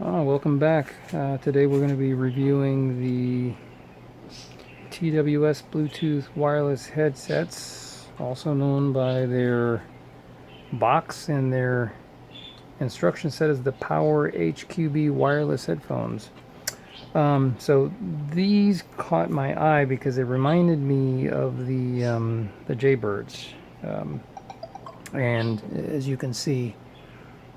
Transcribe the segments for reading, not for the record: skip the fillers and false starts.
Welcome back. Today we're going to be reviewing the TWS Bluetooth wireless headsets, also known by their box and their instruction set as the Power HQB wireless headphones. So these caught my eye because it reminded me of the JayBirds. And as you can see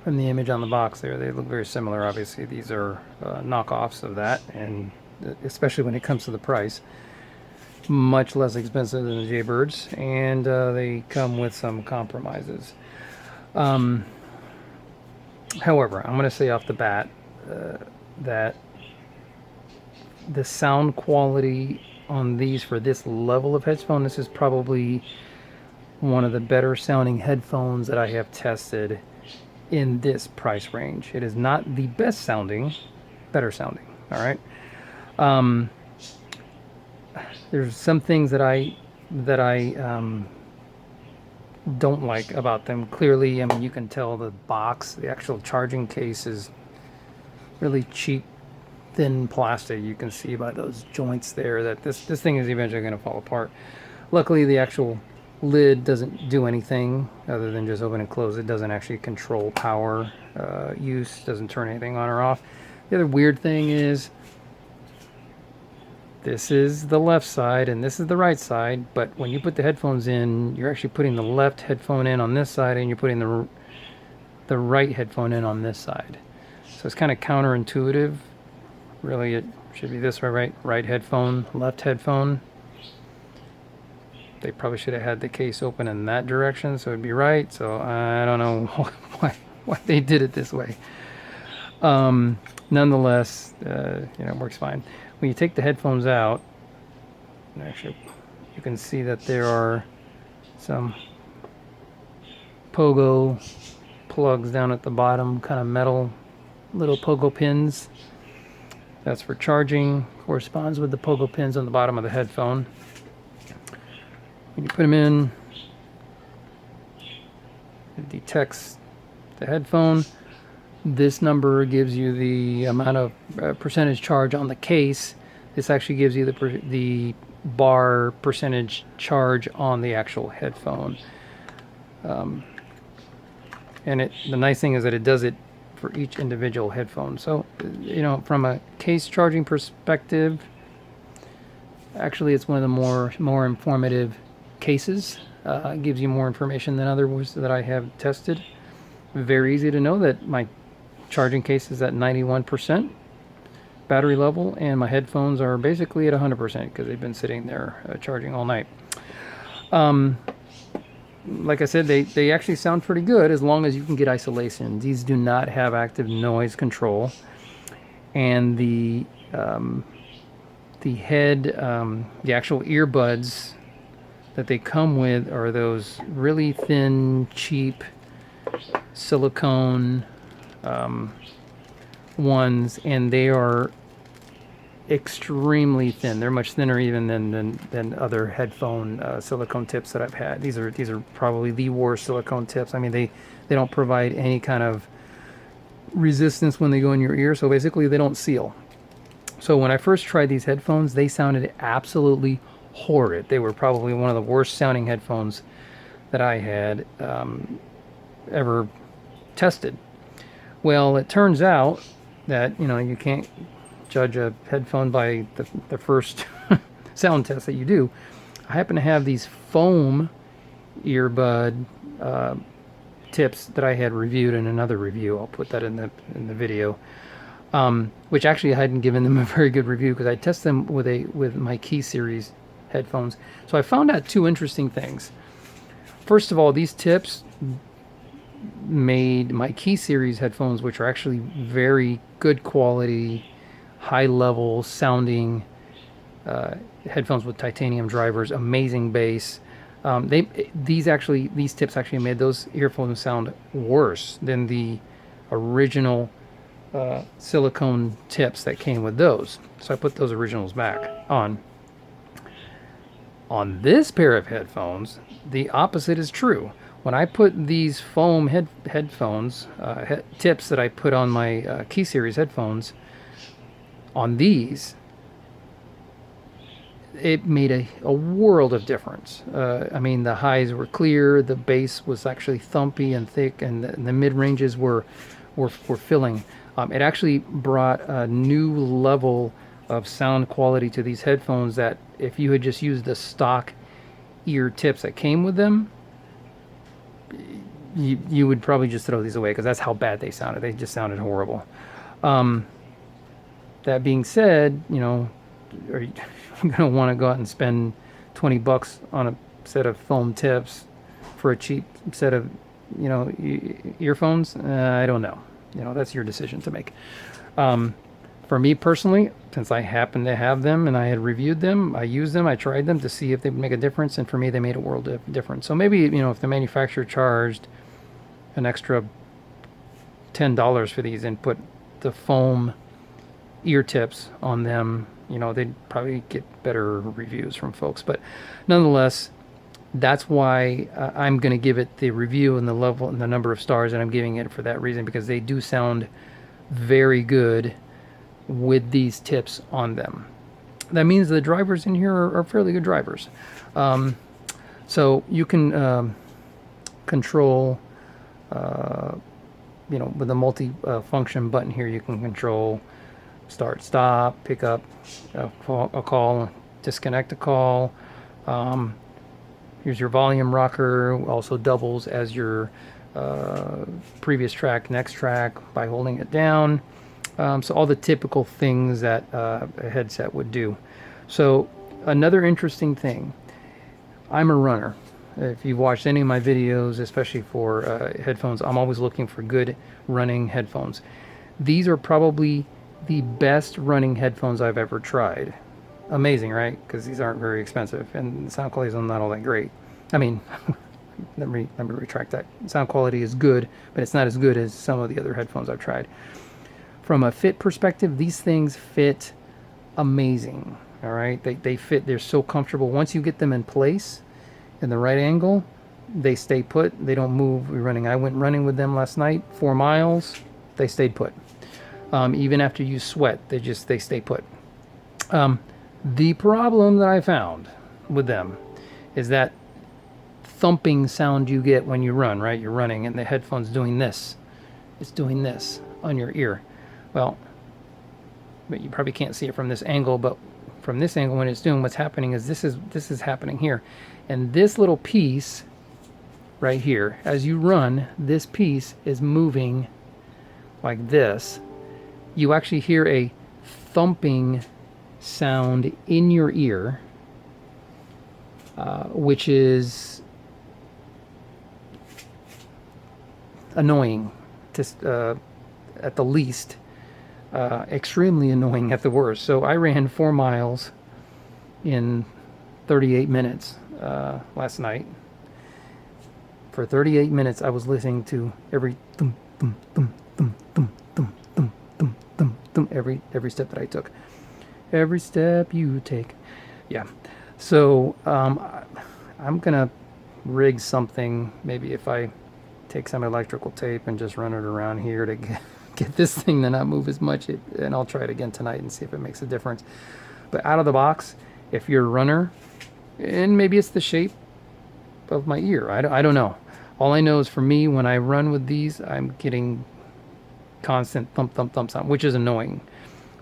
from the image on the box there, they look very similar. Obviously, these are knockoffs of that, and especially when it comes to the price, much less expensive than the JayBirds, and they come with some compromises. However, I'm going to say off the bat that the sound quality on these for this level of headphone, this is probably one of the better sounding headphones that I have tested in this price range. It is not the best sounding, better sounding. All right. There's some things that I don't like about them. Clearly, I mean, you can tell the box, the actual charging case is really cheap, thin plastic. You can see by those joints there that this thing is eventually going to fall apart. Luckily, the actual lid doesn't do anything other than just open and close. It doesn't actually control power use, doesn't turn anything on or off. The other weird thing is this is the left side and this is the right side, but when you put the headphones in, you're actually putting the left headphone in on this side and you're putting the right headphone in on this side. So it's kind of counterintuitive. Really, it should be this way, right headphone, left headphone. They probably should have had the case open in that direction, so it'd be right. So I don't know why they did it this way. Nonetheless, it works fine. When you take the headphones out, actually, you can see that there are some pogo plugs down at the bottom, kind of metal little pogo pins. That's for charging, corresponds with the pogo pins on the bottom of the headphone. When you put them in, it detects the headphone. This number gives you the amount of percentage charge on the case. This actually gives you the bar percentage charge on the actual headphone. And the nice thing is that it does it for each individual headphone. So, from a case charging perspective, actually it's one of the more informative cases. It gives you more information than others that I have tested. Very easy to know that my charging case is at 91% battery level and my headphones are basically at 100% because they've been sitting there charging all night. Like I said, they actually sound pretty good as long as you can get isolation. These do not have active noise control, and the actual earbuds that they come with are those really thin, cheap silicone ones, and they are extremely thin. They're much thinner even than other headphone silicone tips that I've had. These are probably the worst silicone tips. I mean, they don't provide any kind of resistance when they go in your ear, so basically they don't seal. So when I first tried these headphones, they sounded absolutely horrid. They were probably one of the worst sounding headphones that I had ever tested. Well, it turns out that you can't judge a headphone by the first sound test that you do. I happen to have these foam earbud tips that I had reviewed in another review. I'll put that in the video. Which actually I hadn't given them a very good review because I tested them with my Key series headphones. So I found out two interesting things. First of all, these tips made my Key series headphones, which are actually very good quality, high level sounding headphones with titanium drivers, amazing bass. These tips actually made those earphones sound worse than the original silicone tips that came with those. So I put those originals back on. On this pair of headphones, the opposite is true. When I put these foam headphones, tips that I put on my Key Series headphones, on these, it made a world of difference. I mean, the highs were clear, the bass was actually thumpy and thick, and the mid ranges were filling. It actually brought a new level of sound quality to these headphones that if you had just used the stock ear tips that came with them, you would probably just throw these away because that's how bad they sounded. They just sounded horrible. That being said, you know, are you going to want to go out and spend $20 on a set of foam tips for a cheap set of, you know, earphones? I don't know. You know, that's your decision to make. For me personally, since I happen to have them and I had reviewed them, I used them, I tried them to see if they would make a difference, and for me, they made a world of difference. So maybe, you know, if the manufacturer charged an extra $10 for these and put the foam ear tips on them, you know, they'd probably get better reviews from folks. But nonetheless, that's why I'm going to give it the review and the level and the number of stars that I'm giving it for that reason, because they do sound very good with these tips on them. That means the drivers in here are fairly good drivers. So you can control, you know, with the multi-function button here, you can control start, stop, pick up a call, disconnect a call. Here's your volume rocker, also doubles as your previous track, next track by holding it down. So all the typical things that a headset would do. So another interesting thing, I'm a runner. If you've watched any of my videos, especially for headphones, I'm always looking for good running headphones. These are probably the best running headphones I've ever tried. Amazing, right? Because these aren't very expensive and the sound quality is not all that great. I mean, let me retract that. Sound quality is good, but it's not as good as some of the other headphones I've tried. From a fit perspective, these things fit amazing. All right, they fit. They're so comfortable. Once you get them in place in the right angle, they stay put. They don't move. I went running with them last night, 4 miles. They stayed put. Even after you sweat, they stay put. The problem that I found with them is that thumping sound you get when you run, right? You're running and the headphone's doing this. It's doing this on your ear. Well, but you probably can't see it from this angle, but from this angle when it's doing, what's happening is this is happening here. And this little piece right here, as you run, this piece is moving like this. You actually hear a thumping sound in your ear, which is annoying to, at the least, extremely annoying at the worst. So I ran 4 miles in 38 minutes last night. For 38 minutes, I was listening to every thump, thump, thump, thump, thump, thump, thump, thump, thump, thump, every step that I took. Every step you take. Yeah. So I'm gonna rig something. Maybe if I take some electrical tape and just run it around here to get this thing to not move as much, and I'll try it again tonight and see if it makes a difference. But out of the box, if you're a runner, and maybe it's the shape of my ear, I don't know. All I know is for me, when I run with these, I'm getting constant thump, thump, thump sound, which is annoying.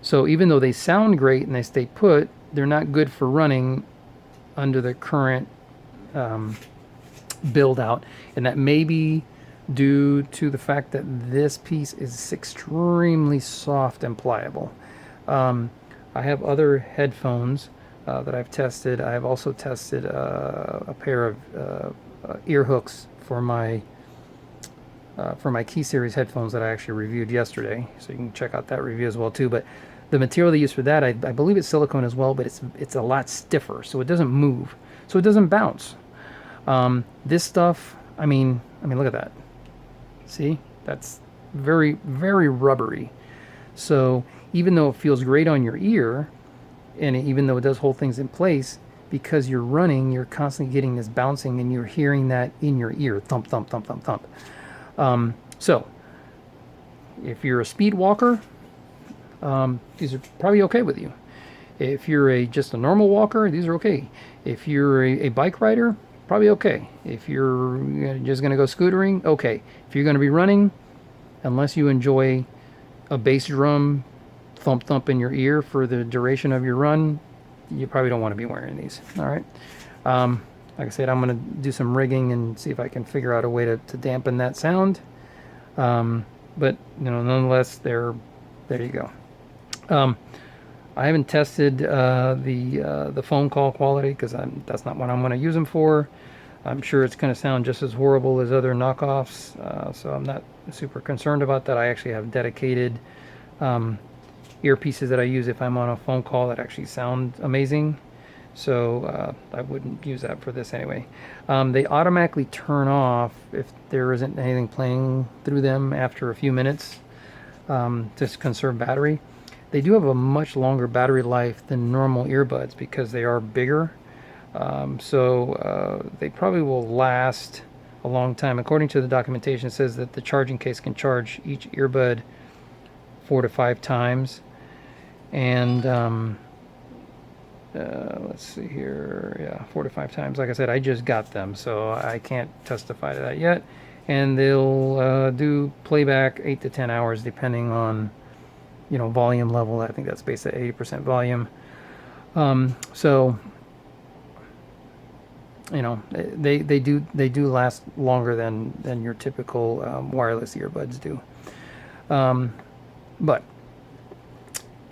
So even though they sound great and they stay put, they're not good for running under the current build out. And that may be due to the fact that this piece is extremely soft and pliable. I have other headphones that I've tested. I've also tested a pair of ear hooks for my Key Series headphones that I actually reviewed yesterday. So you can check out that review as well too. But the material they use for that, I believe it's silicone as well, but it's a lot stiffer, so it doesn't move, so it doesn't bounce. This stuff, I mean, look at that. See, that's very, very rubbery. So even though it feels great on your ear, and even though it does hold things in place, because you're running, you're constantly getting this bouncing, and you're hearing that in your ear, thump, thump, thump, thump, thump. So if you're a speed walker, these are probably okay with you. If you're just a normal walker, these are okay. If you're a bike rider, probably okay. If you're just going to go scootering, okay. If you're going to be running, unless you enjoy a bass drum thump thump in your ear for the duration of your run, you probably don't want to be wearing these. All right. Like I said, I'm going to do some rigging and see if I can figure out a way to dampen that sound. But nonetheless, there you go. I haven't tested the phone call quality because that's not what I'm going to use them for. I'm sure it's going to sound just as horrible as other knockoffs, so I'm not super concerned about that. I actually have dedicated earpieces that I use if I'm on a phone call that actually sound amazing. So I wouldn't use that for this anyway. They automatically turn off if there isn't anything playing through them after a few minutes to conserve battery. They do have a much longer battery life than normal earbuds because they are bigger. So they probably will last a long time. According to the documentation, it says that the charging case can charge each earbud 4 to 5 times. And let's see here, yeah, 4 to 5 times. Like I said, I just got them, so I can't testify to that yet. And they'll do playback 8 to 10 hours depending on volume level. I think that's based at 80% volume. So they do last longer than your typical wireless earbuds do. But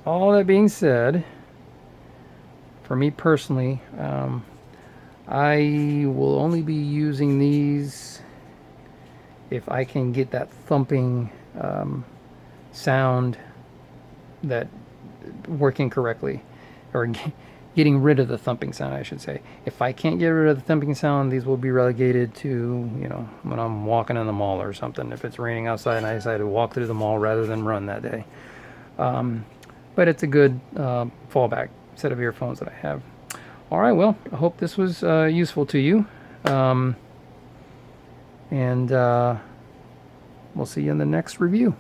all that being said, for me personally, I will only be using these if I can get that thumping sound that working correctly, or getting rid of the thumping sound, I should say. If I can't get rid of the thumping sound, these will be relegated to when I'm walking in the mall or something. If it's raining outside and I decide to walk through the mall rather than run that day. But it's a good fallback set of earphones that I have. All right, well, I hope this was useful to you. And we'll see you in the next review.